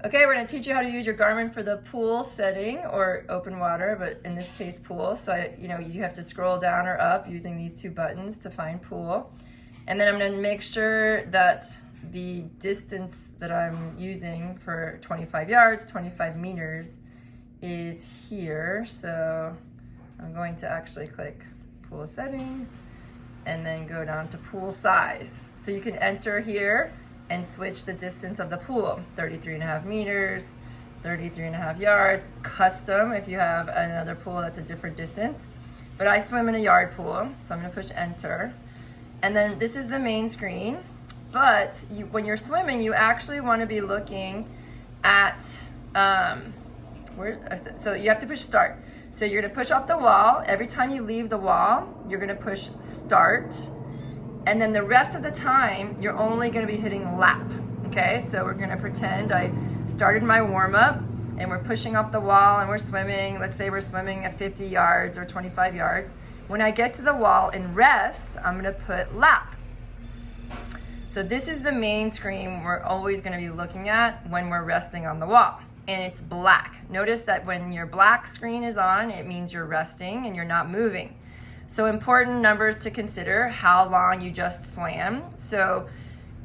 Okay, we're gonna teach you how to use your Garmin for the pool setting or open water, but in this case pool. So you have to scroll down or up using these two buttons to find pool. And then I'm gonna make sure that the distance that I'm using for 25 yards, 25 meters is here. So I'm going to actually click pool settings and then go down to pool size. So you can enter here and switch the distance of the pool, 33.5 meters, 33.5 yards, custom if you have another pool that's a different distance. But I swim in a yard pool, so I'm gonna push enter. And then this is the main screen, but when you're swimming, you actually wanna be looking at, so you have to push start. So you're gonna push off the wall. Every time you leave the wall, you're gonna push start. And then the rest of the time, you're only gonna be hitting lap, okay? So we're gonna pretend I started my warm up and we're pushing off the wall and we're swimming. Let's say we're swimming at 50 yards or 25 yards. When I get to the wall and rest, I'm gonna put lap. So this is the main screen we're always gonna be looking at when we're resting on the wall. And it's black. Notice that when your black screen is on, it means you're resting and you're not moving. So important numbers to consider: how long you just swam. So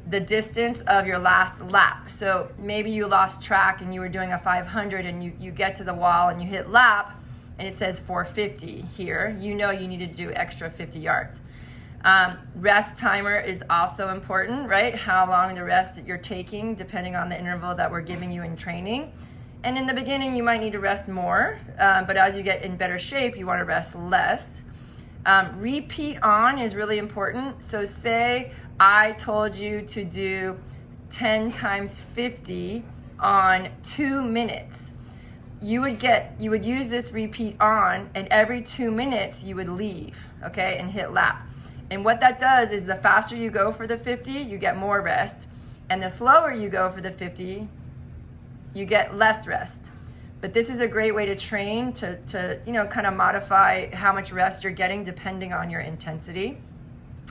the distance of your last lap. So maybe you lost track and you were doing a 500 and you get to the wall and you hit lap and it says 450 here. You know you need to do extra 50 yards. Rest timer is also important, right? How long the rest that you're taking depending on the interval that we're giving you in training. And in the beginning you might need to rest more, but as you get in better shape you want to rest less. Repeat on is really important. So say I told you to do 10 times 50 on 2 minutes. You would use this repeat on, and every 2 minutes you would leave, okay, and hit lap. And what that does is the faster you go for the 50, you get more rest. And the slower you go for the 50, you get less rest. But this is a great way to train to kind of modify how much rest you're getting depending on your intensity.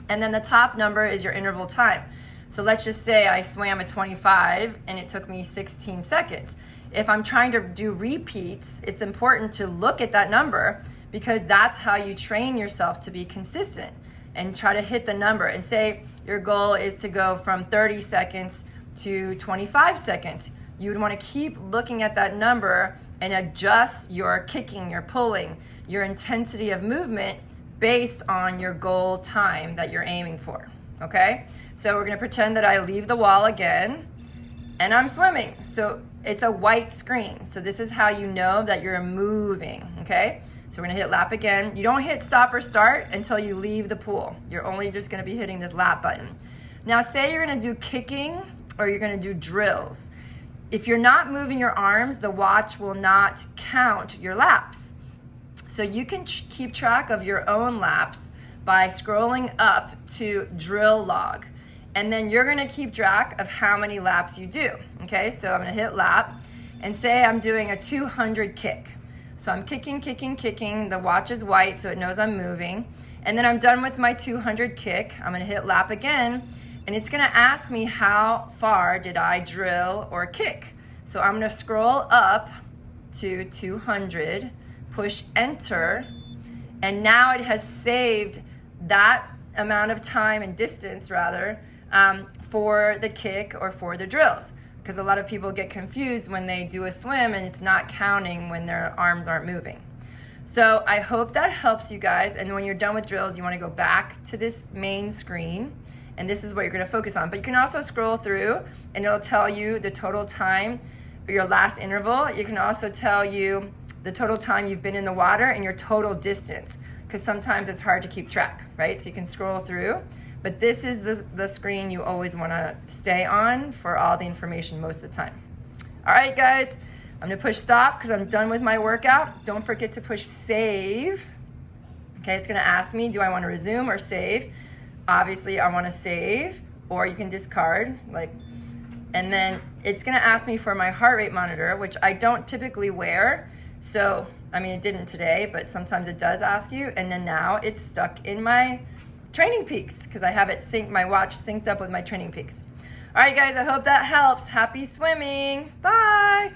And then the top number is your interval time. So let's just say I swam at 25 and it took me 16 seconds. If I'm trying to do repeats, it's important to look at that number because that's how you train yourself to be consistent and try to hit the number. And say your goal is to go from 30 seconds to 25 seconds. You would want to keep looking at that number and adjust your kicking, your pulling, your intensity of movement based on your goal time that you're aiming for, okay? So we're gonna pretend that I leave the wall again and I'm swimming. So it's a white screen. So this is how you know that you're moving, okay? So we're gonna hit lap again. You don't hit stop or start until you leave the pool. You're only just gonna be hitting this lap button. Now say you're gonna do kicking or you're gonna do drills. If you're not moving your arms, the watch will not count your laps. So you can keep track of your own laps by scrolling up to drill log. And then you're gonna keep track of how many laps you do. Okay, so I'm gonna hit lap and say I'm doing a 200 kick. So I'm kicking. The watch is white, so it knows I'm moving. And then I'm done with my 200 kick. I'm gonna hit lap again. And it's gonna ask me how far did I drill or kick. So I'm gonna scroll up to 200, push enter, and now it has saved that amount of time and distance rather for the kick or for the drills. Because a lot of people get confused when they do a swim and it's not counting when their arms aren't moving. So I hope that helps you guys. And when you're done with drills, you wanna go back to this main screen. And this is what you're gonna focus on. But you can also scroll through and it'll tell you the total time for your last interval. You can also tell you the total time you've been in the water and your total distance, because sometimes it's hard to keep track, right? So you can scroll through, but this is the screen you always wanna stay on for all the information most of the time. All right, guys, I'm gonna push stop because I'm done with my workout. Don't forget to push save. Okay, it's gonna ask me, do I wanna resume or save? Obviously I wanna save, or you can discard, and then it's gonna ask me for my heart rate monitor, which I don't typically wear. So, I mean, it didn't today, but sometimes it does ask you. And then now it's stuck in my training peaks because I have it my watch synced up with my training peaks. All right, guys, I hope that helps. Happy swimming. Bye.